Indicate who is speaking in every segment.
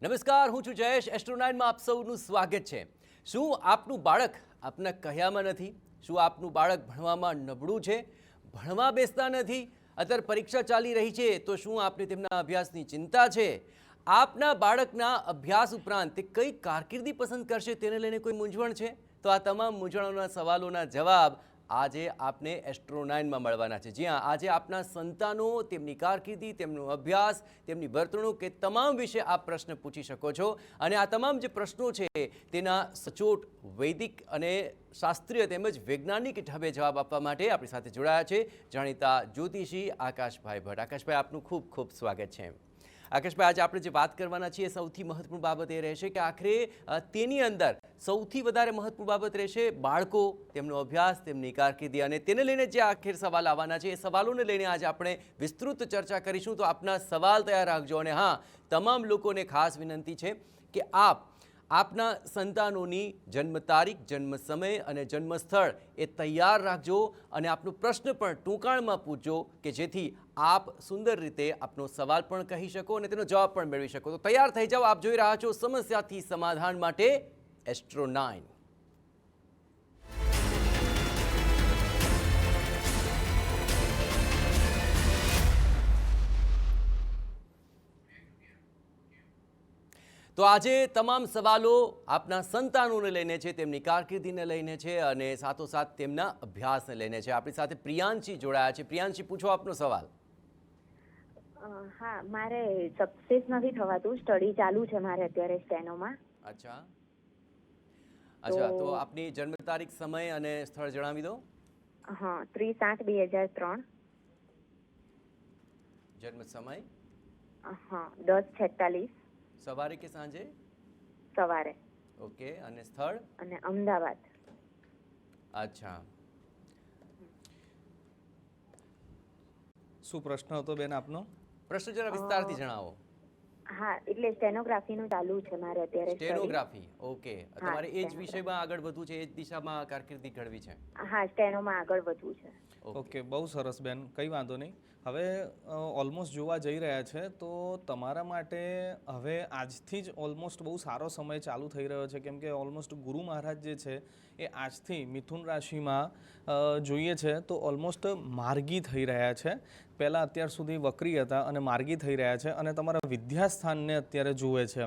Speaker 1: નમસ્કાર, હું છું જયેશ. એસ્ટ્રો9માં આપ સૌનું સ્વાગત છે. શું આપનું બાળક આપના કહ્યામાં નથી? શું આપનું બાળક ભણવામાં નબળું છે? ભણવા બેસતા નથી? અત્યારે પરીક્ષા ચાલી રહી છે તો શું આપને તેમના અભ્યાસની ચિંતા છે? આપના બાળકના અભ્યાસ ઉપરાંત તે કઈ કારકિર્દી પસંદ કરશે તેને લઈને કોઈ મૂંઝવણ છે? તો આ તમામ મૂંઝવણોના સવાલોના જવાબ આજે આપને એસ્ટ્રો9માં મળવાના છે. જી હા, આજે આપના સંતાનો, તેમની કારકિર્દી, તેમનો અભ્યાસ, તેમની વર્તણૂક એ તમામ વિશે આપ પ્રશ્ન પૂછી શકો છો. અને આ તમામ જે પ્રશ્નો છે તેના સચોટ વૈદિક અને શાસ્ત્રીય તેમજ વૈજ્ઞાનિક ઢબે જવાબ આપવા માટે આપણી સાથે જોડાયા છે જાણીતા જ્યોતિષી આકાશભાઈ ભટ્ટ. આકાશભાઈ, આપનું ખૂબ ખૂબ સ્વાગત છે. આકાશભાઈ, આજે આપણે જે વાત કરવાના છીએ સૌથી મહત્વપૂર્ણ બાબત એ રહેશે કે આખરે તેની અંદર સૌથી વધારે મહત્વપૂર્ણ બાબત રહેશે બાળકો, તેમનો અભ્યાસ, તેમની કારકિર્દી અને તેને લઈને જે આખિર સવાલ આવવાના છે એ સવાલોને લઈને આજે આપણે વિસ્તૃત ચર્ચા કરીશું. તો આપના સવાલ તૈયાર રાખજો. અને હા, તમામ લોકોને ખાસ વિનંતી છે કે આપના સંતાનોની જન્મ તારીખ, જન્મ સમય અને જન્મ સ્થળ એ તૈયાર રાખજો અને આપનો પ્રશ્ન પણ ટૂંકાણમાં પૂછજો કે જેથી આપ સુંદર રીતે આપનો સવાલ પણ કહી શકો અને તેનો જવાબ પણ મેળવી શકો. તો તૈયાર થઈ જાઓ. આપ જોઈ રહ્યા છો સમસ્યાથી સમાધાન માટે એસ્ટ્રો9. તો આજે તમામ સવાલો આપના સંતાનોને લઈને છે, તેમની કારકિર્દીને લઈને છે અને સાથોસાથ તેમના અભ્યાસને લઈને છે. આપણી સાથે પ્રિયાંશી જોડાયા છે. પ્રિયાંશી, પૂછો આપનો સવાલ.
Speaker 2: હા, મારે સક્સેસ નથી થવાતું. સ્ટડી ચાલુ છે મારે અત્યારે સ્ટેનોમાં.
Speaker 1: અચ્છા, તો આપની જન્મ તારીખ, સમય અને સ્થળ જણાવી દો.
Speaker 2: હા, 30/8/2003.
Speaker 1: જન્મ સમય?
Speaker 2: હા, 10:46
Speaker 1: સવારે કે સાંજે?
Speaker 2: સવારે.
Speaker 1: ઓકે. અને સ્થળ?
Speaker 2: અને અમદાવાદ.
Speaker 1: અચ્છા.
Speaker 3: શું પ્રશ્ન હતો બેન આપનો?
Speaker 1: પ્રશ્ન જરા વિસ્તારથી જણાવો.
Speaker 2: હા, એટલે સ્ટેનોગ્રાફીનું ચાલુ છે મારે અત્યારે.
Speaker 1: સ્ટેનોગ્રાફી. ઓકે. તમારે એ જ વિષયમાં આગળ વધવું છે, એ જ દિશામાં કારકિર્દી ઘડવી છે?
Speaker 2: હા, સ્ટેનોમાં આગળ વધવું છે.
Speaker 3: ઓકે, બહુ સરસ બેન, કંઈ વાંધો નહીં. હવે ઓલમોસ્ટ જોવા જઈ રહ્યા છે તો તમારા માટે હવે આજથી જ ઓલમોસ્ટ બહુ સારો સમય ચાલુ થઈ રહ્યો છે, કેમ કે ઓલમોસ્ટ ગુરુ મહારાજ જે છે એ આજથી મિથુન રાશિમાં જોઈએ છે તો ઓલમોસ્ટ માર્ગી થઈ રહ્યા છે. પહેલાં અત્યાર સુધી વક્રી હતા અને માર્ગી થઈ રહ્યા છે અને તમારા વિદ્યાસ્થાનને અત્યારે જુએ છે.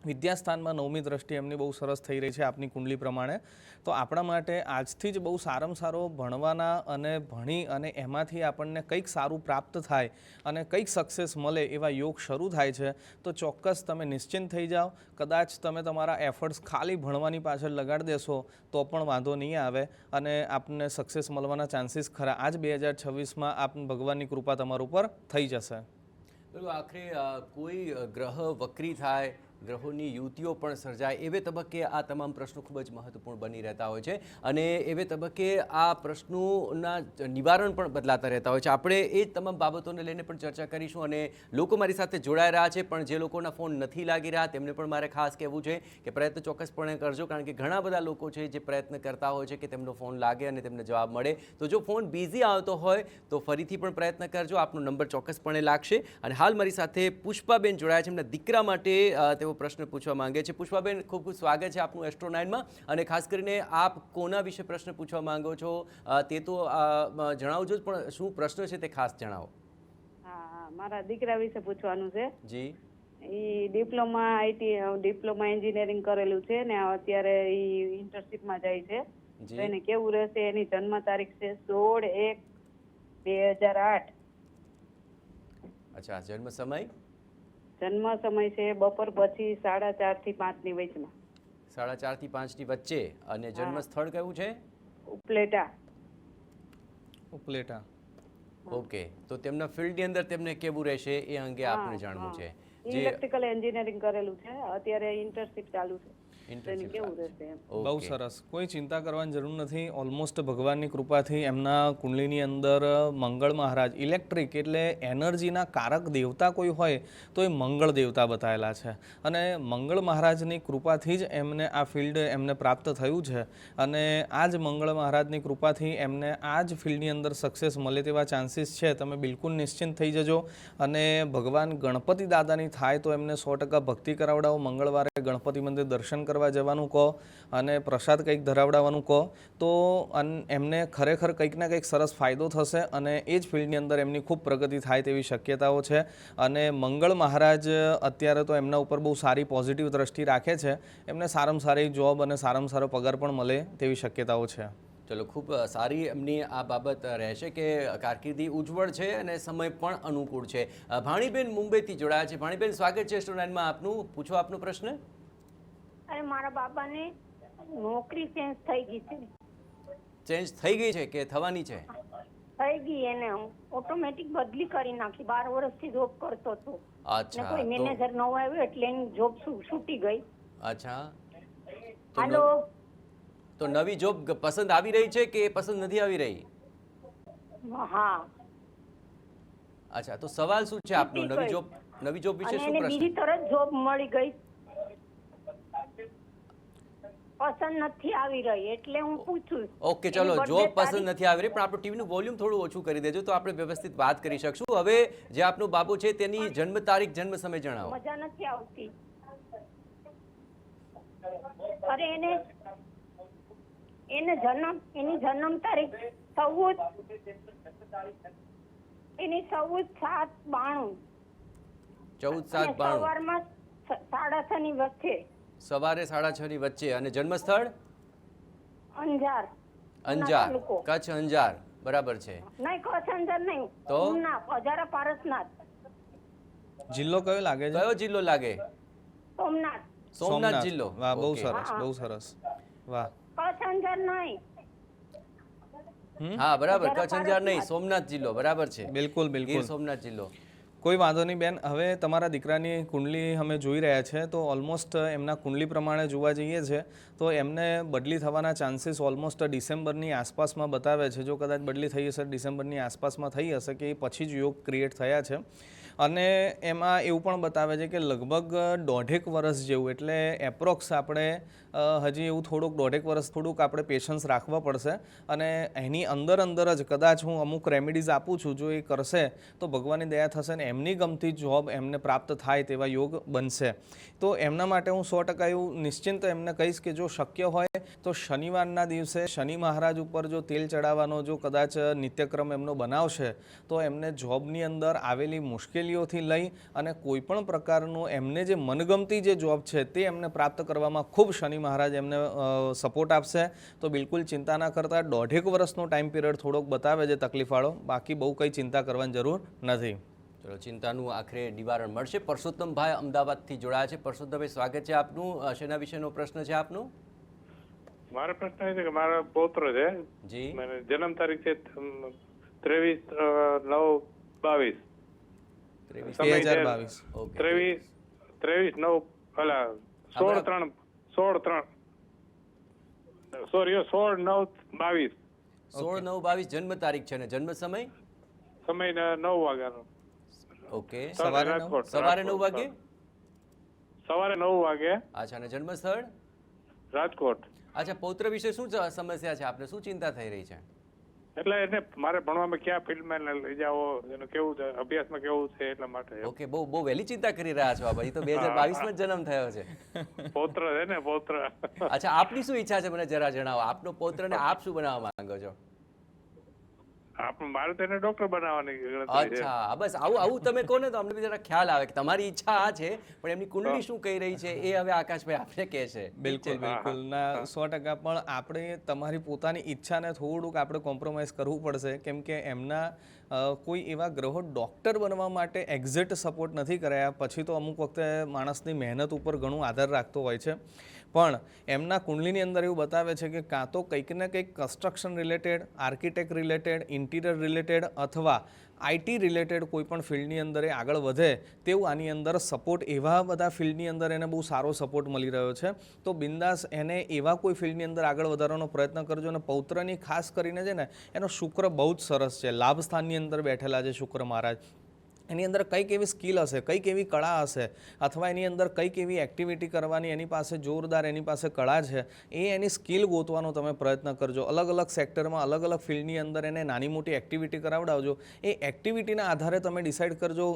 Speaker 3: વિદ્યાસ્થાનમાં નવમી દ્રષ્ટિ એમની બહુ સરસ થઈ રહી છે આપની કુંડલી પ્રમાણે. તો આપણા માટે આજથી જ બહુ સારામાં સારો ભણવાના અને ભણી અને એમાંથી આપણને કંઈક સારું પ્રાપ્ત થાય અને કંઈક સક્સેસ મળે એવા યોગ શરૂ થાય છે. તો ચોક્કસ તમે નિશ્ચિંત થઈ જાઓ. કદાચ તમે તમારા એફર્ટ્સ ખાલી ભણવાની પાછળ લગાડી દેશો તો પણ વાંધો નહીં આવે અને આપને સક્સેસ મળવાના ચાન્સીસ ખરા. આજ 2026માં આપ ભગવાનની કૃપા તમારા ઉપર થઈ જશે.
Speaker 1: બિલકુલ. આખરે કોઈ ગ્રહ વક્રી થાય, ગ્રહોની યુતિઓ પણ સર્જાય, એવે તબક્કે આ તમામ પ્રશ્નો ખૂબ જ મહત્વપૂર્ણ બની રહેતા હોય છે અને એવે તબક્કે આ પ્રશ્નોના નિવારણ પણ બદલાતા રહેતા હોય છે. આપણે એ તમામ બાબતોને લઈને પણ ચર્ચા કરીશું અને લોકો મારી સાથે જોડાઈ રહ્યા છે, પણ જે લોકોના ફોન નથી લાગી રહ્યા તેમને પણ મારે ખાસ કહેવું છે કે પ્રયત્ન ચોક્કસપણે કરજો, કારણ કે ઘણા બધા લોકો છે જે પ્રયત્ન કરતા હોય છે કે તેમનો ફોન લાગે અને તેમને જવાબ મળે. તો જો ફોન બિઝી આવતો હોય તો ફરીથી પણ પ્રયત્ન કરજો, આપનો નંબર ચોક્કસપણે લાગશે. અને હાલ મારી સાથે પુષ્પાબેન જોડાયા છે. એમના દીકરા માટે તેઓ પ્રશ્ન પૂછવા માંગે છે. પુષ્પાબેન, ખૂબ ખૂબ સ્વાગત છે આપનું એસ્ટ્રો9માં. અને ખાસ કરીને આપ કોના વિશે પ્રશ્ન પૂછવા માંગો છો તે તો જણાવજો જ, પણ શું પ્રશ્ન છે તે ખાસ જણાવો.
Speaker 4: હા, મારા દીકરા વિશે પૂછવાનું છે.
Speaker 1: જી.
Speaker 4: ઈ ડિપ્લોમા એન્જિનિયરિંગ કરેલું છે ને અત્યારે ઈ ઇન્ટર્નશિપમાં જાય છે. તો એને કેવું રહેશે? એની જન્મ તારીખ છે 16/1/2008.
Speaker 1: અચ્છા. જન્મ સમય?
Speaker 4: જન્મ સમય છે બપોર પછી 4:30 થી 5 ની વચમાં.
Speaker 1: 4:30 થી 5 ની વચ્ચે. અને જન્મ સ્થળ કયું છે?
Speaker 4: ઉપલેટા.
Speaker 1: ઓકે. તો તેમના ફિલ્ડની અંદર તેમને કેવું રહેશે એ અંગે આપને જાણવું છે.
Speaker 4: ઇલેક્ટ્રિકલ એન્જિનિયરિંગ કરેલું છે, અત્યારે ઇન્ટર્નશિપ ચાલુ છે. તો એને કેવું રહેશે એમ.
Speaker 3: બહુ સરસ, કોઈ ચિંતા કરવાની જરૂર નથી. ઓલમોસ્ટ ભગવાનની કૃપાથી એમના કુંડલીની અંદર મંગળ મહારાજ ઇલેક્ટ્રિક એટલે એનર્જીના કારક દેવતા કોઈ હોય તો એ મંગળ દેવતા બતાવેલા છે અને મંગળ મહારાજની કૃપાથી જ એમને આ ફિલ્ડ એમને પ્રાપ્ત થયું છે અને આ જ મંગળ મહારાજની કૃપાથી એમને આ જ ફિલ્ડની અંદર સક્સેસ મળે તેવા ચાન્સીસ છે. તમે બિલકુલ નિશ્ચિંત થઈ જજો અને ભગવાન ગણપતિ દાદાની થાય તો એમને 100% ભક્તિ કરાવડાવો. મંગળવારે ગણપતિ મંદિર દર્શન કરવા જવાનું કહો અને પ્રસાદ કંઈક ધરાવડાવવાનું કહો તો એમને ખરેખર કંઈક ના કંઈક સરસ ફાયદો થશે અને એ જ ફિલ્ડની અંદર એમની ખૂબ પ્રગતિ થાય તેવી શક્યતાઓ છે અને મંગળ મહારાજ અત્યારે તો એમના ઉપર બહુ સારી પોઝિટિવ દ્રષ્ટિ રાખે છે. એમને સારામાં સારી જોબ અને સારામાં સારો પગાર પણ મળે તેવી શક્યતાઓ છે.
Speaker 1: ચલો, ખૂબ સારી એમની આ બાબત રહેશે કે કારકિર્દી ઉજ્જવળ છે અને સમય પણ અનુકૂળ છે. ભાણીબેન મુંબઈથી જોડાયા છે. ભાણીબેન, સ્વાગત છે સ્ટુડન્ટમાં આપનું. પૂછો આપનો પ્રશ્ન.
Speaker 5: અરે મારા બાબાને નોકરી ચેન્જ થઈ ગઈ છે.
Speaker 1: ચેન્જ થઈ ગઈ છે કે થવાની છે?
Speaker 5: થઈ ગઈ, એને ઓટોમેટિક બદલી કરી નાખી. 12 વર્ષથી જોબ કરતો હતો ને
Speaker 1: અચ્છા,
Speaker 5: કોઈ મેનેજર નવો આવ્યો એટલે એની જોબ છૂટી ગઈ.
Speaker 1: અચ્છા,
Speaker 5: હાલો,
Speaker 1: તો નવી જોબ પસંદ આવી રહી છે કે પસંદ નથી આવી રહી?
Speaker 5: હા.
Speaker 1: અચ્છા, તો સવાલ શું છે આપનો? નવી જોબ વિશે
Speaker 5: અને
Speaker 1: શું
Speaker 5: એને
Speaker 1: પ્રશ્ન?
Speaker 5: બીજી તરત જોબ મળી ગઈ, પસંદ નથી આવી રહી એટલે હું પૂછું.
Speaker 1: ઓકે, ચલો, જોબ પસંદ નથી આવી રહી પણ આપણું ટીવીનું વોલ્યુમ થોડું ઓછું કરી દેજો તો આપણે વ્યવસ્થિત વાત કરી શકશું. હવે જે આપનો બાબુ છે તેની જન્મ તારીખ, જન્મ સમય જણાવો.
Speaker 5: મજા નથી આવતી. અરે એની જન્મ તારીખ 14/7/92.
Speaker 1: 14/7/92.
Speaker 5: સવારમાં 6:30 ની વચ્ચે.
Speaker 1: સવારે 6:30 ની વચ્ચે. અને જન્મ સ્થળ?
Speaker 5: અંજાર.
Speaker 1: અંજાર, કચ્છ અંજાર. બરાબર છે.
Speaker 5: નહીં, કચ્છ અંજાર નહીં,
Speaker 1: તો?
Speaker 5: હજારા પારસનાથ.
Speaker 3: જિલ્લો કયો લાગે છે?
Speaker 1: કયો જિલ્લો લાગે?
Speaker 5: સોમનાથ.
Speaker 1: સોમનાથ જિલ્લો.
Speaker 3: વાહ, બહુ
Speaker 1: ઓકે.
Speaker 3: સરસ, બહુ સરસ. વાહ.
Speaker 5: કચ્છ અંજાર નહીં.
Speaker 1: હા, બરાબર, કચ્છ અંજાર નહીં, સોમનાથ જિલ્લો. બરાબર છે,
Speaker 3: બિલકુલ
Speaker 1: ગીર
Speaker 3: બિલકુલ.
Speaker 1: સોમનાથ જિલ્લો.
Speaker 3: કોઈ વાંધો નહીં બેન. હવે તમારા દીકરાની કુંડલી અમે જોઈ રહ્યા છે તો ઓલમોસ્ટ એમના કુંડલી પ્રમાણે જોવા જઈએ છે તો એમને બદલી થવાના ચાન્સીસ ઓલમોસ્ટ ડિસેમ્બરની આસપાસમાં બતાવે છે. જો કદાચ બદલી થઈ હશે ડિસેમ્બરની આસપાસમાં થઈ હશે કે એ પછી જ યોગ ક્રિએટ થયા છે અને એમાં એવું પણ બતાવે છે કે લગભગ 1.5 વર્ષ જેવું એટલે એપ્રોક્સ આપણે હજી એવું થોડુંક 1.5 વર્ષ થોડુંક આપણે પેશન્સ રાખવા પડશે અને એની અંદર જ કદાચ હું અમુક રેમેડીઝ આપું છું, જો એ કરશે તો ભગવાનની દયા થશે ને એમની ગમતી જોબ એમને પ્રાપ્ત થાય તેવા યોગ બનશે. તો એમના માટે હું 100% એવું નિશ્ચિંત એમને કહીશ કે જો શક્ય હોય તો શનિવારના દિવસે શનિ મહારાજ ઉપર જો તેલ ચડાવવાનો જો કદાચ નિત્યક્રમ એમનો બનાવશે તો એમને જોબની અંદર આવેલી મુશ્કેલીઓથી લઈ અને કોઈ પણ પ્રકારનું એમને જે મનગમતી જે જોબ છે તે એમને પ્રાપ્ત કરવામાં ખૂબ શનિ મહારાજ એમને સપોર્ટ આપશે. તો બિલકુલ ચિંતા ના કરતા. 1.5 વર્ષનો ટાઈમ પિરિયડ થોડોક બતાવે છે તકલીફવાળો, બાકી બહુ કંઈ ચિંતા કરવાની જરૂર નથી.
Speaker 1: ચલો, ચિંતાનું આખરે નિવારણ મળશે. પરસોત્તમભાઈ અમદાવાદથી જોડાયા છે. પરસોત્તમભાઈ, સ્વાગત છે આપનું. શેના વિશેનો પ્રશ્ન છે આપનો?
Speaker 6: મારો પ્રશ્ન એ છે કે મારો પૌત્ર છે,
Speaker 1: જી.
Speaker 6: મને જન્મ તારીખ છે 23/9/22.
Speaker 3: 2022.
Speaker 1: ઓકે.
Speaker 6: 23/9 અલા 16/3 16/9/22.
Speaker 1: 16/9/22 જન્મ તારીખ છે ને જન્મ સમય?
Speaker 6: સમય 9 વાગ્યાનો.
Speaker 1: ઓકે.
Speaker 3: સવારે
Speaker 6: રાજકોટ.
Speaker 1: સવારે 9 વાગે?
Speaker 6: સવારે 9 વાગે
Speaker 1: અચ્છા, અને જન્મ સ્થળ?
Speaker 6: રાજકોટ.
Speaker 1: અચ્છા, પૌત્ર વિશે શું સમસ્યા છે આપને? શું ચિંતા થઈ રહી છે?
Speaker 6: એટલે એને મારે ભણવામાં ક્યાં ફિલ્ડમાં લઈ જાઓ, એનું કેવું છે, અભ્યાસમાં કેવું છે એટલા માટે.
Speaker 1: ઓકે, બહુ વહેલી ચિંતા કરી રહ્યા છો બાબા. એ તો 2022 માં જન્મ થયો છે.
Speaker 6: પૌત્ર છે ને, પૌત્ર.
Speaker 1: અચ્છા, આપની શું ઈચ્છા છે મને જરા જણાવો. આપનો પૌત્રને આપ શું બનાવવા માંગો છો?
Speaker 6: મારે તેને ડોક્ટર બનાવવાની ગણતરી છે.
Speaker 1: અચ્છા, બસ આવું તમે કહો ને તો અમને જરા ખ્યાલ આવે કે તમારી ઈચ્છા આ છે પણ એમની કુંડલી શું કહી રહી છે એ હવે આકાશભાઈ આપને કહે છે.
Speaker 3: બિલકુલ બિલકુલ ના 100% પણ આપણે તમારી પોતાની ઈચ્છાને થોડુંક આપણે કોમ્પ્રોમાઇઝ કરવું પડશે કેમ કે એમના કોઈ એવા ગ્રહો ડૉક્ટર બનવા માટે એક્ઝેક્ટ સપોર્ટ નથી કરાયા. પછી તો અમુક વખતે માણસની મહેનત ઉપર ઘણું આધાર રાખતો હોય છે પણ એમના કુંડલીની અંદર એવું બતાવે છે કે કાં તો કંઈક ને કંઈક construction related, architect related, interior related અથવા આઈટી રિલેટેડ કોઈ પણ ફિલ્ડની અંદર એ આગળ વધે તેવું આની અંદર સપોર્ટ, એવા બધા ફિલ્ડની અંદર એને બહુ સારો સપોર્ટ મળી રહ્યો છે. તો બિંદાસ એને એવા કોઈ ફિલ્ડની અંદર આગળ વધારવાનો પ્રયત્ન કરજો. અને પૌત્રની ખાસ કરીને છે ને એનો શુક્ર બહુ જ સરસ છે, લાભ સ્થાનની અંદર બેઠેલા છે શુક્ર મહારાજ. એની અંદર કંઈક એવી સ્કિલ હશે, કંઈક એવી કળા હશે, અથવા એની અંદર કંઈક એવી એક્ટિવિટી કરવાની એની પાસે જોરદાર એની પાસે કળા છે, એ એની સ્કિલ ગોતવાનો તમે પ્રયત્ન કરજો. અલગ અલગ સેક્ટરમાં, અલગ અલગ ફિલ્ડની અંદર એને નાની મોટી એક્ટિવિટી કરાવડાવજો. એ એક્ટિવિટીના આધારે તમે ડિસાઇડ કરજો,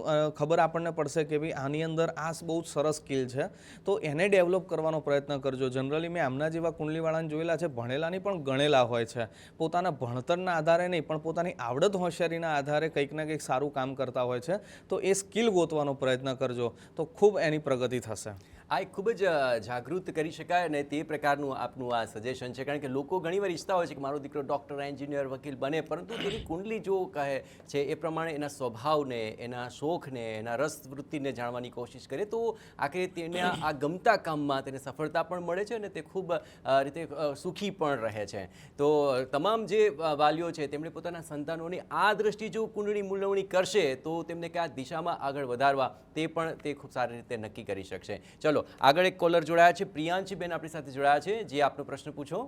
Speaker 3: ખબર આપણને પડશે કે ભાઈ આની અંદર આ બહુ જ સરસ સ્કિલ છે, તો એને ડેવલપ કરવાનો પ્રયત્ન કરજો. જનરલી મેં આમના જેવા કુંડલીવાળાને જોયેલા છે, ભણેલાની પણ ગણેલા હોય છે, પોતાના ભણતરના આધારે નહીં પણ પોતાની આવડત હોશિયારીના આધારે કંઈક ના કંઈક સારું કામ કરતા હોય છે. તો એ સ્કિલ ગોતવાનો પ્રયત્ન કરજો, તો ખૂબ એની પ્રગતિ થશે.
Speaker 1: આ એક ખૂબ જ જાગૃત કરી શકાય અને તે પ્રકારનું આપનું આ સજેશન છે. કારણ કે લોકો ઘણીવાર ઈચ્છતા હોય છે કે મારો દીકરો ડૉક્ટર, એન્જિનિયર, વકીલ બને, પરંતુ તેની કુંડલી જો કહે છે એ પ્રમાણે એના સ્વભાવને, એના શોખને, એના રસ વૃત્તિને જાણવાની કોશિશ કરે તો આખરે તેને આ ગમતા કામમાં તેને સફળતા પણ મળે છે અને તે ખૂબ રીતે સુખી પણ રહે છે. તો તમામ જે વાલીઓ છે તેમણે પોતાના સંતાનોની આ દ્રષ્ટિ જો કુંડળી મૂલવણી કરશે તો તેમને કયા દિશામાં આગળ વધારવા તે પણ તે ખૂબ સારી રીતે નક્કી કરી શકશે. ચલો આગળ એક કોલર જોડાયા છે, પ્રિયાંશી બેન આપણી સાથે જોડાયા છે. જે આપનો પ્રશ્ન પૂછો.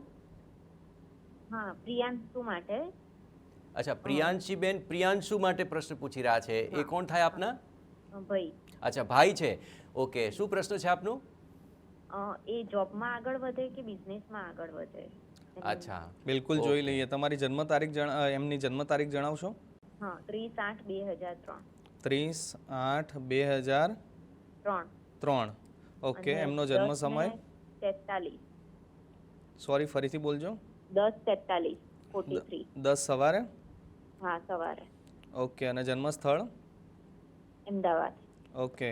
Speaker 2: હા, પ્રિયાંશુ માટે.
Speaker 1: અચ્છા, પ્રિયાંશી બેન પ્રિયાંશુ માટે પ્રશ્ન પૂછી રહ્યા છે. એ કોણ થાય આપના?
Speaker 2: ભાઈ.
Speaker 1: અચ્છા, ભાઈ છે. ઓકે, શું પ્રશ્ન છે આપનો?
Speaker 2: એ જોબમાં આગળ વધે કે બિઝનેસમાં આગળ વધે?
Speaker 1: અચ્છા,
Speaker 3: બિલકુલ જોઈ લઈએ. તમારી જન્મ તારીખ એમની જન્મ તારીખ જણાવશો?
Speaker 2: હા, 30/8/2003.
Speaker 3: 30/8/2003. ઓકે, એમનો જન્મ સમય?
Speaker 2: 43.
Speaker 3: સોરી, ફરીથી બોલજો.
Speaker 2: 10:43 43.
Speaker 3: 10 સવારે?
Speaker 2: હા, સવારે.
Speaker 3: ઓકે, અને જન્મ સ્થળ?
Speaker 2: અમદાવાદ.
Speaker 3: ઓકે,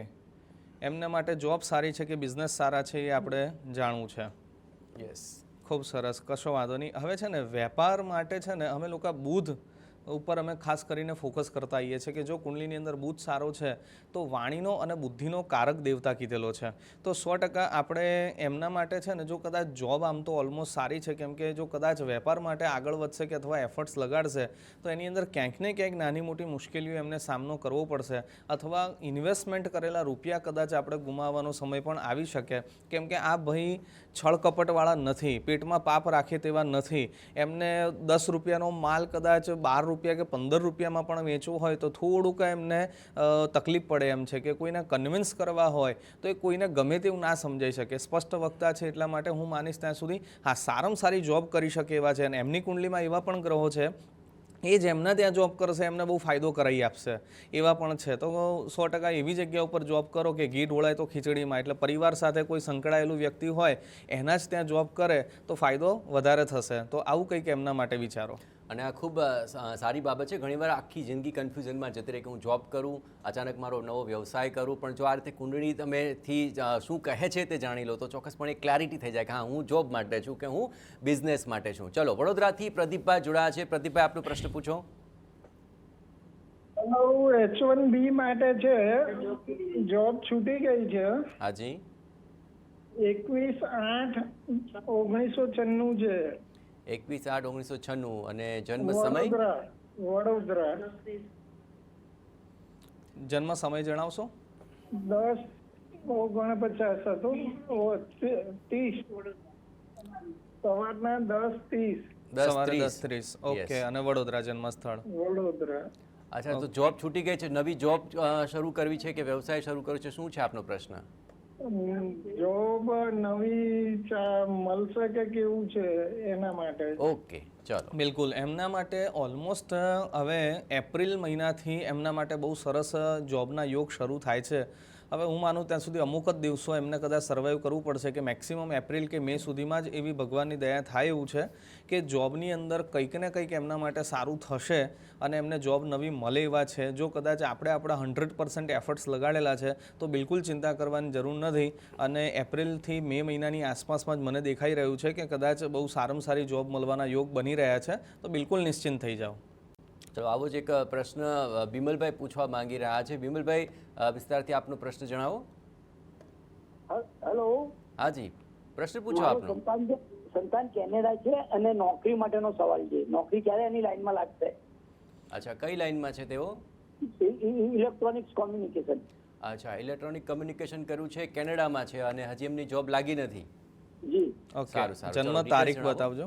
Speaker 3: એમના માટે જોબ સારી છે કે બિઝનેસ સારા છે એ આપણે જાણવું છે.
Speaker 1: યસ,
Speaker 3: ખૂબ સરસ, કશો વાંધો નહીં. હવે છે ને વેપાર માટે છે ને અમે લોકો બુધ ઉપર અમે ખાસ કરીને ફોકસ કરતા આવીએ છીએ કે જો કુંડલીની અંદર બુધ સારો છે તો વાણીનો અને બુદ્ધિનો કારક દેવતા કીધેલો છે. તો 100% આપણે એમના માટે છે ને જો કદાચ જોબ આમ તો ઓલમોસ્ટ સારી છે, કેમ કે જો કદાચ વેપાર માટે આગળ વધશે કે અથવા એફર્ટ્સ લગાડશે તો એની અંદર ક્યાંક ને ક્યાંક નાની મોટી મુશ્કેલીઓ એમને સામનો કરવો પડશે, અથવા ઇન્વેસ્ટમેન્ટ કરેલા રૂપિયા કદાચ આપણે ગુમાવવાનો સમય પણ આવી શકે, કેમ કે આ ભાઈ છળકપટવાળા નથી, પેટમાં પાપ રાખે તેવા નથી. એમને 10 રૂપિયાનો માલ કદાચ 12 રૂપિયા કે 15 રૂપિયામાં પણ વેચવું હોય તો થોડુંક એમને તકલીફ પડે એમ છે કે કોઈને કન્વિન્સ કરવા હોય તો એ કોઈને ગમે તેવું ના સમજાઈ શકે. સ્પષ્ટ વક્તા છે એટલા માટે હું માનીશ ત્યાં સુધી હા સારામાં સારી જોબ કરી શકે એવા છે. અને એમની કુંડલીમાં એવા પણ ગ્રહો છે એ જેમના ત્યાં જોબ કરશે એમને બહુ ફાયદો કરાવી આપશે એવા પણ છે. તો 100% એવી જગ્યા ઉપર જોબ કરો કે ઘી ઢોળાય તો ખીચડીમાં, એટલે પરિવાર સાથે કોઈ સંકળાયેલું વ્યક્તિ હોય એના જ ત્યાં જોબ કરે તો ફાયદો વધારે થશે. તો આવું કંઈક એમના માટે વિચારો.
Speaker 1: અને આ ખૂબ સારી બાબત છે. ઘણીવાર આખી જિંદગી કન્ફ્યુઝનમાં જતી રહે કે હું જોબ કરું, અચાનક મારો નવો વ્યવસાય કરું, પણ જો આ રીતે કુંડળી તમેથી શું કહે છે તે જાણી લો તો ચોક્કસપણે ક્લેરિટી થઈ જાય કે હા હું જોબ માટે છું કે હું બિઝનેસ માટે છું. ચલો, વડોદરાથી પ્રદીપભાઈ જોડાયા છે. પ્રદીપભાઈ, આપનો પ્રશ્ન પૂછો.
Speaker 7: H1B માટે છે, જોબ છૂટી ગઈ છે.
Speaker 1: હાજી.
Speaker 7: 21/8/1996 છે.
Speaker 1: 21/8/1996 અને જન્મ સમય?
Speaker 7: વડોદરા.
Speaker 3: જન્મ સમય જણાવશો?
Speaker 7: 10:49 હતો. 30 સવારના 10:30.
Speaker 3: સવારે 10:30. ઓકે, અને વડોદરા જન્મ સ્થળ?
Speaker 7: વડોદરા.
Speaker 1: અચ્છા, તો જોબ છૂટી ગઈ છે, નવી જોબ શરૂ કરવી છે કે વ્યવસાય શરૂ કરવો છે, શું છે આપનો પ્રશ્ન?
Speaker 7: જોબ નવી મળશે કે કેવું છે એના માટે.
Speaker 1: ઓકે, ચાલો.
Speaker 3: બિલકુલ, એમના માટે ઓલમોસ્ટ હવે એપ્રિલ મહિનાથી એમના માટે બહુ સરસ જોબના યોગ શરૂ થાય છે. હવે હું માનું ત્યાં સુધી અમુક જ દિવસો એમને કદાચ સર્વાઈવ કરવું પડશે કે મેક્સિમમ એપ્રિલ કે મે સુધીમાં જ એવી ભગવાનની દયા થાય એવું છે કે જોબની અંદર કંઈક ને કંઈક એમના માટે સારું થશે અને એમને જોબ નવી મળે એવા છે. જો કદાચ આપણે આપણા 100% એફર્ટ્સ લગાડેલા છે તો બિલકુલ ચિંતા કરવાની જરૂર નથી. અને એપ્રિલથી મે મહિનાની આસપાસમાં જ મને દેખાઈ રહ્યું છે કે કદાચ બહુ સારામાં સારી જોબ મળવાના યોગ બની રહ્યા છે. તો બિલકુલ નિશ્ચિંત થઈ જાઓ.
Speaker 1: ચલો, આવો જ એક પ્રશ્ન બિમલભાઈ પૂછવા માંગી રહ્યા છે. બિમલભાઈ, વિસ્તારથી આપનો પ્રશ્ન જણાવો.
Speaker 7: હેલો.
Speaker 1: હાજી. પ્રશ્ન પૂછો આપનો.
Speaker 8: સંતાન કેનેડા છે અને નોકરી માટેનો સવાલ છે. નોકરી ક્યારે એની લાઈનમાં લાગશે?
Speaker 1: અચ્છા, કઈ લાઈનમાં છે તેઓ?
Speaker 8: Electronics communication.
Speaker 1: અચ્છા, ઇલેક્ટ્રોનિક કમ્યુનિકેશન કર્યું છે, કેનેડામાં છે અને હજી એમની જોબ લાગી નથી.
Speaker 8: જી.
Speaker 3: ઓકે,
Speaker 1: સારું, સારું.
Speaker 3: જન્મ
Speaker 1: ચલો,
Speaker 3: તારીખ
Speaker 1: details
Speaker 3: બતાવજો.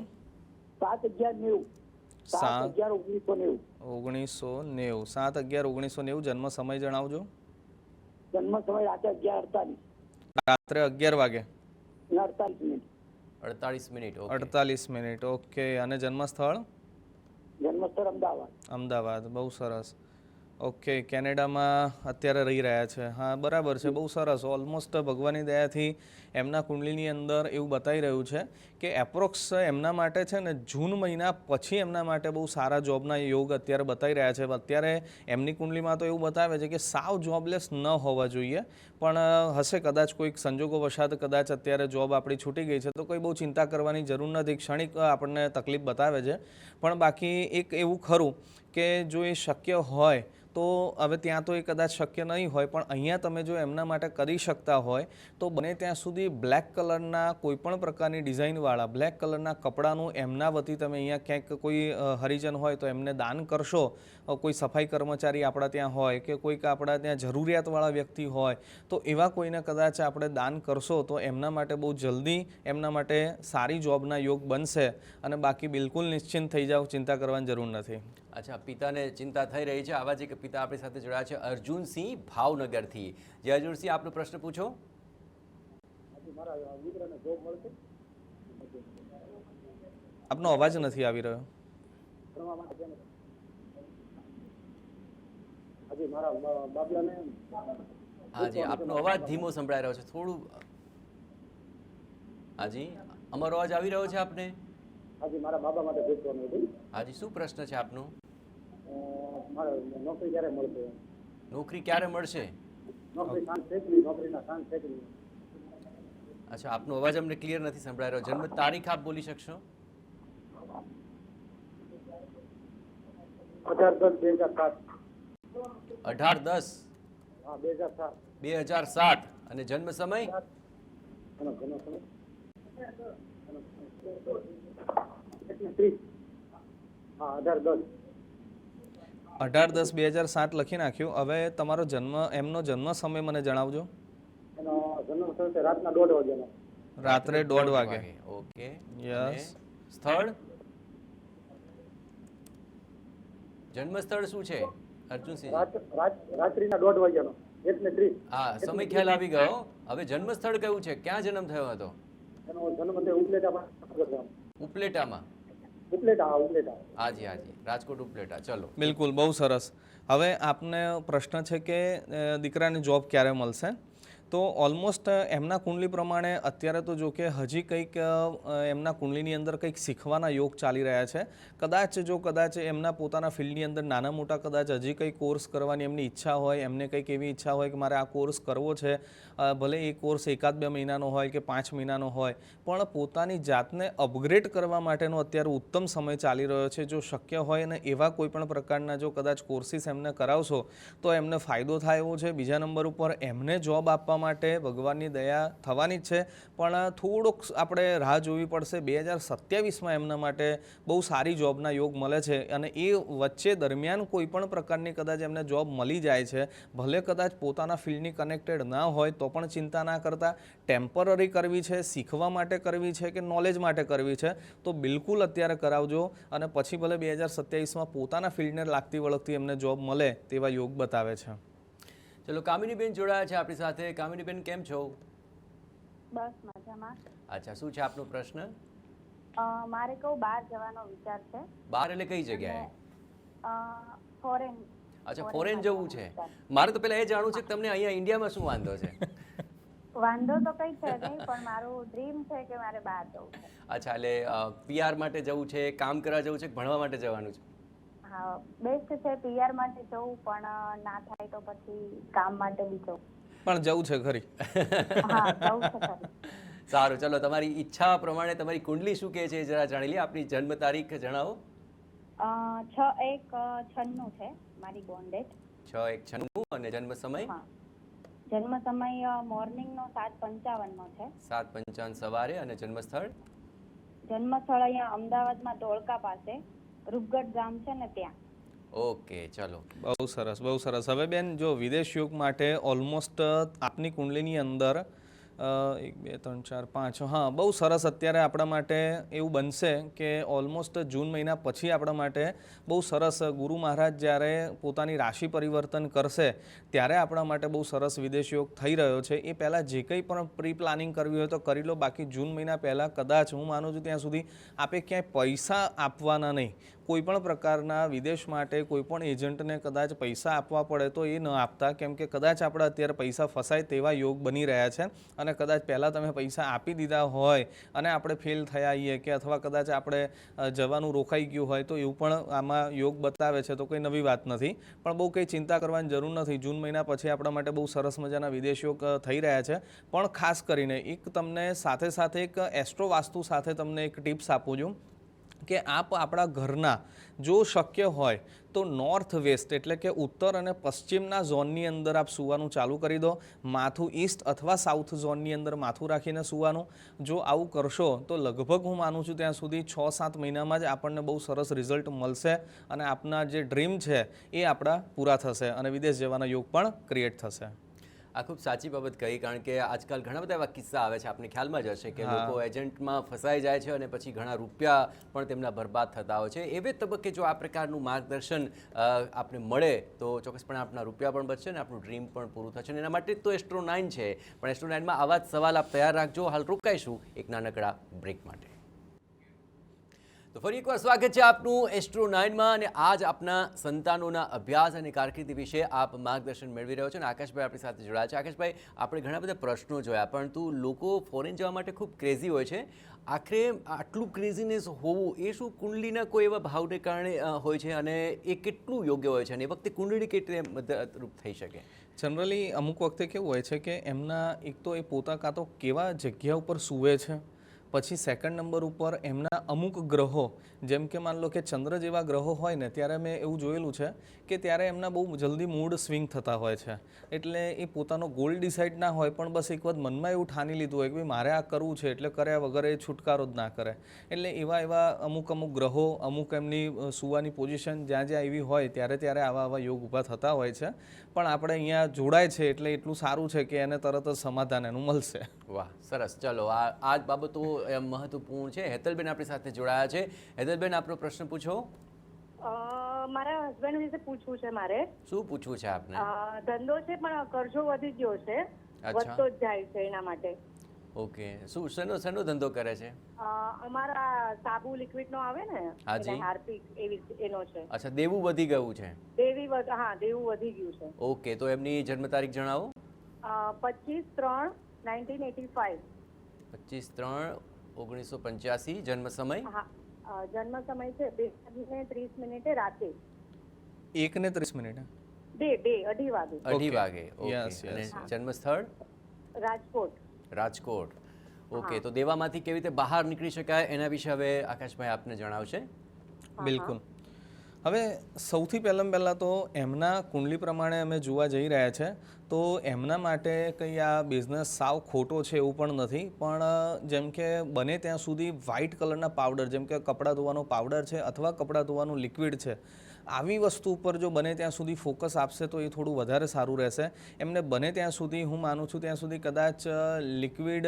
Speaker 8: 7/11/90. 7/11/1990.
Speaker 3: 1990. 7/11/1990. જન્મ સમય જણાવજો.
Speaker 8: જન્મ સમય રાતે 11:48.
Speaker 3: રાત્રે 11 વાગે
Speaker 8: 48 minute.
Speaker 1: 48 minute. Okay.
Speaker 3: 48 minute. Okay, અને જન્મ સ્થળ?
Speaker 8: જન્મસ્થળ અમદાવાદ.
Speaker 3: અમદાવાદ. બહુ સરસ. ઓકે, કેનેડામાં અત્યારે રહી રહ્યા છે. હા, બરાબર છે, બહુ સરસ. ઓલમોસ્ટ ભગવાનની દયાથી એમના કુંડલીની અંદર એવું બતાવી રહ્યું છે કે એપ્રોક્સ એમના માટે છે ને જૂન મહિના પછી એમના માટે બહુ સારા જોબના યોગ અત્યારે બતાવી રહ્યા છે. અત્યારે એમની કુંડલીમાં તો એવું બતાવે છે કે સાવ જોબલેસ ન હોવા જોઈએ, પણ હશે કદાચ કોઈક સંજોગો વશાત કદાચ અત્યારે જોબ આપણી છૂટી ગઈ છે તો કોઈ બહુ ચિંતા કરવાની જરૂર નથી. ક્ષણિક આપણને તકલીફ બતાવે છે, પણ બાકી એક એવું ખરું કે જો એ શક્ય હોય તો હવે ત્યાં તો એ કદાચ શક્ય નહીં હોય, પણ અહીંયા તમે જો એમના માટે કરી શકતા હોય તો બને ત્યાં સુધી બ્લેક કલરના કોઈપણ પ્રકારની ડિઝાઇનવાળા બ્લેક કલરના કપડાનું એમના વતી તમે અહીંયા ક્યાંક કોઈ હરિજન હોય તો એમને દાન કરશો, કોઈ સફાઈ કર્મચારી આપણા ત્યાં હોય કે કોઈક આપણા ત્યાં જરૂરિયાતવાળા વ્યક્તિ હોય તો એવા કોઈને કદાચ આપણે દાન કરશો તો એમના માટે બહુ જલ્દી એમના માટે સારી જોબના યોગ બનશે. અને બાકી બિલકુલ નિશ્ચિંત થઈ જાઓ, ચિંતા કરવાની જરૂર નથી.
Speaker 1: અચ્છા, પિતાને ચિંતા થઈ રહી છે. આવા જ એક પિતા આપણી સાથે જોડાયા છે, અર્જુનસિંહ ભાવનગરથી. જે અર્જુનસિંહ, આપનો પ્રશ્ન પૂછો.
Speaker 3: આપનો અવાજ નથી આવી રહ્યો.
Speaker 1: હાજી, આપનો અવાજ ધીમો સંભળાઈ રહ્યો છે થોડું. હાજી, અમારો અવાજ આવી રહ્યો છે આપને?
Speaker 8: હાજી, મારા બાબા માટે પૂછવાનું હતું.
Speaker 1: હાજી, શું પ્રશ્ન છે આપનો?
Speaker 8: મારે નોકરી ક્યારે મળશે?
Speaker 1: નોકરી ક્યારે મળશે?
Speaker 8: નોકરી સાંજ છેકની, નોકરીના સાંજ છેકની.
Speaker 1: અચ્છા, આપનો અવાજ અમને ક્લિયર નથી સંભળાઈ રહ્યો. જન્મ તારીખ આપ બોલી શકશો?
Speaker 8: 18/10/2007.
Speaker 1: 18/10.
Speaker 8: હા, 2007.
Speaker 1: 2007. અને જન્મ સમય?
Speaker 8: એનો ઘણો સમય 31/30. હા, 18/10.
Speaker 3: 18/10/2007 લખી નાખ્યું. હવે તમારો એમનો જન્મ સમય મને જણાવજો.
Speaker 8: એનો જન્મ થયો છે રાતના 1:30 વાગ્યાનો.
Speaker 3: રાત્રે 1:30 વાગે.
Speaker 1: ઓકે.
Speaker 3: યસ.
Speaker 1: સ્થળ? જન્મ સ્થળ શું છે અર્જુનસિંહ?
Speaker 8: રાત્રિના 1:30 વાગ્યાનો. 1:30.
Speaker 1: હા, સમય ખ્યાલ આવી ગયો. હવે જન્મ સ્થળ કયું છે? ક્યાં જન્મ થયો હતો?
Speaker 8: એનો જન્મ થયો ઉપલેટામાં.
Speaker 1: ઉપલેટામાં.
Speaker 8: ઉપલેટા, હા, ઉપલેટા.
Speaker 1: હાજી, હાજી, રાજકોટ ઉપલેટા. ચલો,
Speaker 3: બિલકુલ, બહુ સરસ. હવે આપને પ્રશ્ન છે કે દીકરાને જોબ ક્યારે મળશે? તો ઓલમોસ્ટ એમના કુંડલી પ્રમાણે અત્યારે તો જો કે હજી કંઈક એમના કુંડલીની અંદર કંઈક શીખવાના યોગ ચાલી રહ્યા છે. કદાચ એમના પોતાના ફિલ્ડની અંદર નાના મોટા કદાચ હજી કંઈ કોર્સ કરવાની એમની ઈચ્છા હોય, એમને કંઈક એવી ઈચ્છા હોય કે મારે આ કોર્સ કરવો છે, ભલે એ કોર્સ 1-2 મહિનાનો હોય કે 5 મહિનાનો હોય, પણ પોતાની જાતને અપગ્રેડ કરવા માટેનો અત્યારે ઉત્તમ સમય ચાલી રહ્યો છે. જો શક્ય હોય અને એવા કોઈ પણ પ્રકારના જો કદાચ કોર્સિસ એમને કરાવશો તો એમને ફાયદો થાય એવો છે. બીજા નંબર ઉપર એમને જોબ આપવા માટે ભગવાનની દયા થવાની જ છે, પણ થોડોક આપણે રાહ જોવી પડશે. 2027માં એમના માટે બહુ સારી જોબના યોગ મળે છે અને એ વચ્ચે દરમિયાન કોઈ પણ પ્રકારની કદાચ એમને જોબ મળી જાય છે, ભલે કદાચ પોતાના ફિલ્ડની કનેક્ટેડ ના હોય તો પણ ચિંતા ના કરતા. ટેમ્પરરી કરવી છે, શીખવા માટે કરવી છે કે નોલેજ માટે કરવી છે તો બિલકુલ અત્યારે કરાવજો અને પછી ભલે 2027માં પોતાના ફિલ્ડને લાગતી વળગતી એમને જોબ મળે તેવા યોગ બતાવે છે.
Speaker 1: ચલો, કામિનીબેન જોડાયા છે આપણી સાથે. કામિનીબેન, કેમ છો?
Speaker 2: બસ મજામાં.
Speaker 1: અચ્છા, શું છે આપનો પ્રશ્ન?
Speaker 2: મારે કહું બહાર જવાનો વિચાર છે.
Speaker 1: બહાર એટલે કઈ જગ્યાએ?
Speaker 2: ફોરેન.
Speaker 1: અચ્છા, ફોરેન જવું છે. મારે તો પહેલા એ જાણવું છે કે તમને અહીંયા ઇન્ડિયામાં શું વાંધો છે?
Speaker 2: વાંધો તો કઈ છે નહીં, પણ મારું ડ્રીમ છે કે મારે બહાર જવું છે.
Speaker 1: અચ્છા, એટલે પીઆર માટે જવું છે, કામ કરવા જવું છે કે ભણવા માટે જવાનું છે?
Speaker 2: હા, બેસ્ટ છે પીઆર માટે જવું, પણ ના થાય તો પછી કામ માટે બી જવું.
Speaker 3: પણ જવું છે ખરી.
Speaker 2: હા, જવું છે ખરી.
Speaker 1: સારું, ચલો, તમારી ઈચ્છા પ્રમાણે તમારી કુંડલી શું કહે છે એ જરા જાણી લઈએ. આપની જન્મ તારીખ જણાવો.
Speaker 2: 6/1/96 છે મારી બોર્ન ડેટ.
Speaker 1: 6/1/96. અને જન્મ સમય?
Speaker 2: જન્મ સમય મોર્નિંગનો 7:55 છે.
Speaker 1: 7:55 સવારે. અને જન્મસ્થળ?
Speaker 2: જન્મસ્થળ અહીંયા અમદાવાદમાં ધોળકા પાસે રૂપગઢ ગામ છે ને ત્યાં.
Speaker 1: ઓકે, ચલો.
Speaker 3: બહુ સરસ, બહુ સરસ. હવે બેન, જો વિદેશ યોગ માટે ઓલમોસ્ટ આપની કુંડલીની અંદર 1 2 3 4 5, હા, બહુ સરસ. અત્યારે આપણા માટે એવું બનશે કે ઓલમોસ્ટ જૂન મહિના પછી આપણા માટે બહુ સરસ ગુરુ મહારાજ જ્યારે પોતાની રાશિ પરિવર્તન કરશે ત્યારે આપણા માટે બહુ સરસ વિદેશ યોગ થઈ રહ્યો છે. એ પહેલાં જે કંઈ પણ પ્રી પ્લાનિંગ કરવી હોય તો કરી લો. બાકી જૂન મહિના પહેલાં કદાચ હું માનું છું ત્યાં સુધી આપે ક્યાંય પૈસા આપવાના નહીં. કોઈપણ પ્રકારના વિદેશ માટે કોઈપણ એજન્ટને કદાચ પૈસા આપવા પડે તો એ ન આપતા, કેમ કે કદાચ આપણે અત્યારે પૈસા ફસાય તેવા યોગ બની રહ્યા છે. અને કદાચ પહેલાં તમે પૈસા આપી દીધા હોય અને આપણે ફેલ થયા આવીએ કે અથવા કદાચ આપણે જવાનું રોકાઈ ગયું હોય તો એવું પણ આમાં યોગ બતાવે છે. તો કોઈ નવી વાત નથી, પણ બહુ કંઈ ચિંતા કરવાની જરૂર નથી. જૂન મહિના પછી આપણા માટે બહુ સરસ મજાના વિદેશ યોગ થઈ રહ્યા છે. પણ ખાસ કરીને એક તમને સાથે સાથે એક એસ્ટ્રો વાસ્તુ સાથે તમને એક ટિપ્સ આપું છું કે આપ આપણા ઘરના જો શક્ય હોય તો નોર્થ વેસ્ટ એટલે કે ઉત્તર અને પશ્ચિમના ઝોનની અંદર આપ સૂવાનું ચાલુ કરી દો. માથું ઈસ્ટ અથવા સાઉથ ઝોનની અંદર માથું રાખીને સૂવાનું. જો આવું કરશો તો લગભગ હું માનું છું ત્યાં સુધી 6-7 મહિનામાં જ આપણને બહુ સરસ રિઝલ્ટ મળશે અને આપના જે ડ્રીમ છે એ આપણા પૂરા થશે અને વિદેશ જવાના યોગ પણ ક્રિએટ થશે.
Speaker 1: આ ખૂબ સાચી બાબત કહી, કારણ કે આજકાલ ઘણા બધા એવા કિસ્સા આવે છે, આપને ખ્યાલમાં જ હશે કે લોકો એજન્ટમાં ફસાઈ જાય છે અને પછી ઘણા રૂપિયા પણ તેમના બરબાદ થતા હોય છે. એવે તબક્કે જો આ પ્રકારનું માર્ગદર્શન આપને મળે તો ચોક્કસપણે આપણા રૂપિયા પણ બચશે અને આપણું ડ્રીમ પણ પૂરું થશે. એના માટે તો એસ્ટ્રો 9 છે. પણ એસ્ટ્રો 9માં આવા જ સવાલ આપ તૈયાર રાખજો. હાલ રોકાઈશું એક નાનકડા બ્રેક માટે. તો ફરી એકવાર સ્વાગત છે આપનું એસ્ટ્રો 9માં. અને આજ આપના સંતાનોના અભ્યાસ અને કારકિર્દી વિશે આપ માર્ગદર્શન મેળવી રહ્યો છો અને આકાશભાઈ આપણી સાથે જોડાયા છે. આકાશભાઈ, આપણે ઘણા બધા પ્રશ્નો જોયા, પરંતુ લોકો ફોરેન જવા માટે ખૂબ ક્રેઝી હોય છે. આખરે આટલું ક્રેઝીનેસ હોવું એ શું કુંડલીના કોઈ એવા ભાવને કારણે હોય છે અને એ કેટલું યોગ્ય હોય છે અને એ વખતે કુંડળી કેટલી મદદરૂપ થઈ શકે?
Speaker 3: જનરલી અમુક વખતે કેવું હોય છે કે એમના એક તો એ પોતા કાં તો કેવા જગ્યા ઉપર સૂવે છે, પછી સેકન્ડ નંબર ઉપર એમના અમુક ગ્રહો, જેમ કે માન લો કે ચંદ્ર જેવા ગ્રહો હોય ને, ત્યારે મેં એવું જોયેલું છે કે ત્યારે એમના બહુ જલ્દી મૂડ સ્વિંગ થતા હોય છે. એટલે એ પોતાનો ગોલ ડિસાઇડ ના હોય પણ બસ એક વખત મનમાં એવું ઠાની લીધું હોય કે ભાઈ મારે આ કરવું છે એટલે કર્યા વગર એ છુટકારો જ ના કરે. એટલે એવા અમુક ગ્રહો, અમુક એમની સુવાની પોઝિશન જ્યાં જ્યાં એવી હોય ત્યારે આવા યોગ ઊભા થતા હોય છે. પણ આપણે અહીંયા જોડાય છે એટલે એટલું સારું છે કે એને તરત જ સમાધાન એનું મળશે.
Speaker 1: વાહ, સરસ. ચલો, આ જ બાબતો મહત્વપૂર્ણ છે. હેતલબેન આપણી સાથે જોડાયા છે. હેતલબેન, આપનો પ્રશ્ન પૂછો.
Speaker 9: મારા હસબન્ડ વિશે પૂછવું છે મારે.
Speaker 1: શું પૂછવું છે આપને?
Speaker 9: ધંધો છે પણ કર્જો વધી ગયો છે, વધતો જ જાય છે, એના માટે.
Speaker 1: ઓકે, શેનો ધંધો કરે છે?
Speaker 9: અમારા સાબુ લિક્વિડ નો આવે ને,
Speaker 1: હાજી,
Speaker 9: હાર્પિક, એનો છે.
Speaker 1: અચ્છા, દેવું વધી ગયું છે?
Speaker 9: દેવું વધી ગયું છે.
Speaker 1: ઓકે, તો એમની જન્મ તારીખ જણાવો.
Speaker 9: 25/3/1985.
Speaker 1: 25/3/1985. જન્મ સમય?
Speaker 9: જન્મ સમય છે 2:30 રાતે.
Speaker 3: 1:30?
Speaker 9: 2:30 વાગે.
Speaker 1: 2:30 વાગે. ઓકે. અને જન્મ સ્થળ? રાજકોટ. ઓકે, તો દેવામાંથી કેવી રીતે બહાર નીકળી શકાય એના વિશે હવે આકાશભાઈ આપને જણાવશે.
Speaker 3: બિલકુલ. હવે સૌથી પહેલાં તો એમના કુંડલી પ્રમાણે અમે જોવા જઈ રહ્યા છે તો એમના માટે કંઈ આ બિઝનેસ સાવ ખોટો છે એવું પણ નથી. પણ જેમ કે બને ત્યાં સુધી વ્હાઇટ કલરના પાવડર, જેમ કે કપડાં ધોવાનો પાવડર છે અથવા કપડાં ધોવાનું લિક્વિડ છે, આવી વસ્તુ ઉપર જો બને ત્યાં સુધી ફોકસ આપશે તો એ થોડું વધારે સારું રહેશે. એમને બને ત્યાં સુધી, હું માનું છું ત્યાં સુધી, કદાચ લિક્વિડ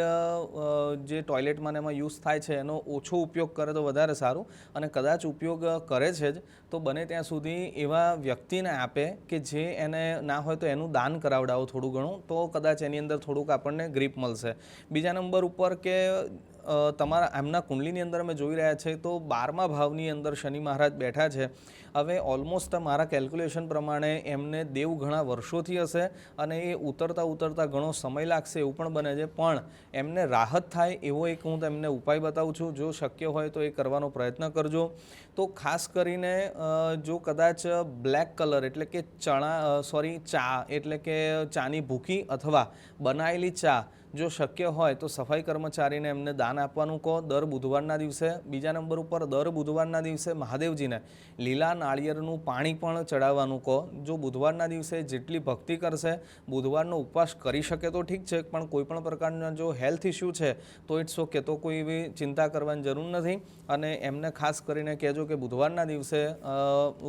Speaker 3: જે ટોયલેટમાં એમાં યુઝ થાય છે એનો ઓછો ઉપયોગ કરે તો વધારે સારું. અને કદાચ ઉપયોગ કરે છે જ તો બને ત્યાં સુધી એવા વ્યક્તિને આપે કે જે એને ના હોય તો એનું દાન કરાવડાવો થોડું ઘણું, તો કદાચ એની અંદર થોડુંક આપણને ગ્રીપ મળશે. બીજા નંબર ઉપર કે તમારા એમના કુંડલીની અંદર અમે જોઈ રહ્યા છીએ તો 12મા ભાવની અંદર શનિ મહારાજ બેઠા છે. હવે ઓલમોસ્ટ મારા કેલ્ક્યુલેશન પ્રમાણે એમને દેવ ઘણા વર્ષોથી હશે અને એ ઉતરતા ઘણો સમય લાગશે એવું પણ બને છે. પણ એમને રાહત થાય એવો એક હું તમને ઉપાય બતાવું છું. જો શક્ય હોય તો એ કરવાનો પ્રયત્ન કરજો. તો ખાસ કરીને જો કદાચ બ્લેક કલર એટલે કે ચા એટલે કે ચાની ભૂકી અથવા બનાવેલી ચા જો શક્ય હોય તો સફાઈ કર્મચારીને એમને દાન આપવાનું કહો દર બુધવારના દિવસે. બીજા નંબર ઉપર દર બુધવારના દિવસે મહાદેવજીને લીલા નાળિયેરનું પાણી પણ ચડાવવાનું કહો. જો બુધવારના દિવસે જેટલી ભક્તિ કરશે, બુધવારનો ઉપવાસ કરી શકે તો ઠીક છે, પણ કોઈ પણ પ્રકારના જો હેલ્થ ઇસ્યુ છે તો ઇટ્સ ઓકે, તો કોઈ એવી ચિંતા કરવાની જરૂર નથી. અને એમને ખાસ કરીને કહેજો કે બુધવારના દિવસે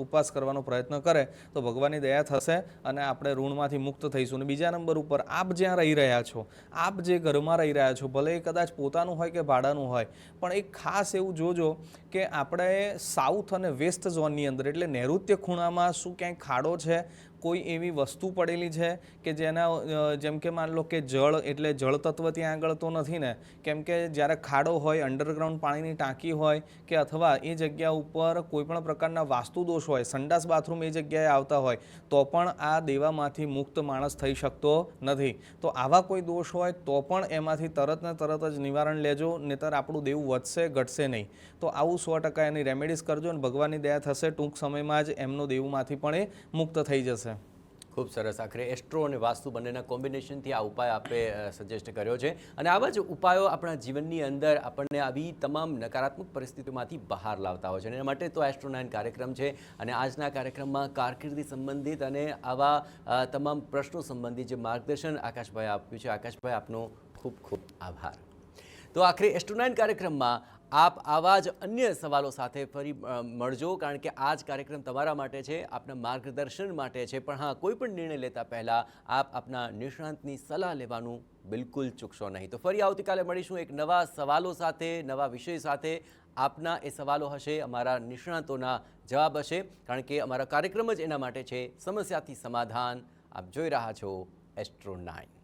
Speaker 3: ઉપવાસ કરવાનો પ્રયત્ન કરે તો ભગવાનની દયા થશે અને આપણે ઋણમાંથી મુક્ત થઈશું. અને બીજા નંબર ઉપર આપ જ્યાં રહી રહ્યા છો, આપ જે ઘરમાં રહી રહ્યા છો, ભલે એ કદાચ પોતાનું હોય કે ભાડાનું હોય, પણ એક ખાસ એવું જોજો કે આપણે સાઉથ અને વેસ્ટ ઝોનની અંદર એટલે નૈઋત્ય ખૂણામાં શું ક્યાંય ખાડો છે, કોઈ એવી વસ્તુ પડેલી છે કે જેના જેમ કે માન લો કે જળ એટલે જળ તત્વ ત્યાં આગળ તો નથી ને, કેમ કે જ્યારે ખાડો હોય, અંડરગ્રાઉન્ડ પાણીની ટાંકી હોય કે અથવા એ જગ્યા ઉપર કોઈ પણ પ્રકારના વાસ્તુ દોષ હોય, સંડાસ બાથરૂમ એ જગ્યાએ આવતા હોય તો પણ આ દેવામાંથી મુક્ત માણસ થઈ શકતો નથી. તો આવા કોઈ દોષ હોય તો પણ એમાંથી તરત ને તરત જ નિવારણ લેજો, નહીંતર આપણું દેવું વધશે ઘટશે નહીં. તો આવું 100% એની રેમેડીઝ કરજો અને ભગવાનની દયા થશે, ટૂંક સમયમાં જ એમનો દેવુંમાંથી પણ એ મુક્ત થઈ જશે.
Speaker 1: ખૂબ સરસ. આખરે એસ્ટ્રો અને વાસ્તુ બંનેના કોમ્બિનેશનથી આ ઉપાય આપે સજેસ્ટ કર્યો છે. અને આવા જ ઉપાયો આપણા જીવનની અંદર આપણને આવી તમામ નકારાત્મક પરિસ્થિતિઓમાંથી બહાર લાવતા હોય છે. અને એના માટે તો એસ્ટ્રો 9 કાર્યક્રમ છે. અને આજના કાર્યક્રમમાં કારકિર્દી સંબંધિત અને આવા તમામ પ્રશ્નો સંબંધિત જે માર્ગદર્શન આકાશભાઈ આપ્યું છે, આકાશભાઈ આપનો ખૂબ ખૂબ આભાર. તો આખરે એસ્ટ્રો 9 કાર્યક્રમમાં આપ આવા જ અન્ય સવાલો સાથે ફરી મળજો, કારણ કે આ જ કાર્યક્રમ તમારા માટે છે, આપના માર્ગદર્શન માટે છે. પણ હા, કોઈ પણ નિર્ણય લેતા પહેલાં આપ આપના નિષ્ણાંતની સલાહ લેવાનું બિલકુલ ચૂકશો નહીં. તો ફરી આવતીકાલે મળીશું એક નવા સવાલો સાથે, નવા વિષય સાથે. આપના એ સવાલો હશે, અમારા નિષ્ણાંતોના જવાબ હશે, કારણ કે અમારા કાર્યક્રમ જ એના માટે છે, સમસ્યાથી સમાધાન. આપ જોઈ રહ્યા છો એસ્ટ્રો 9.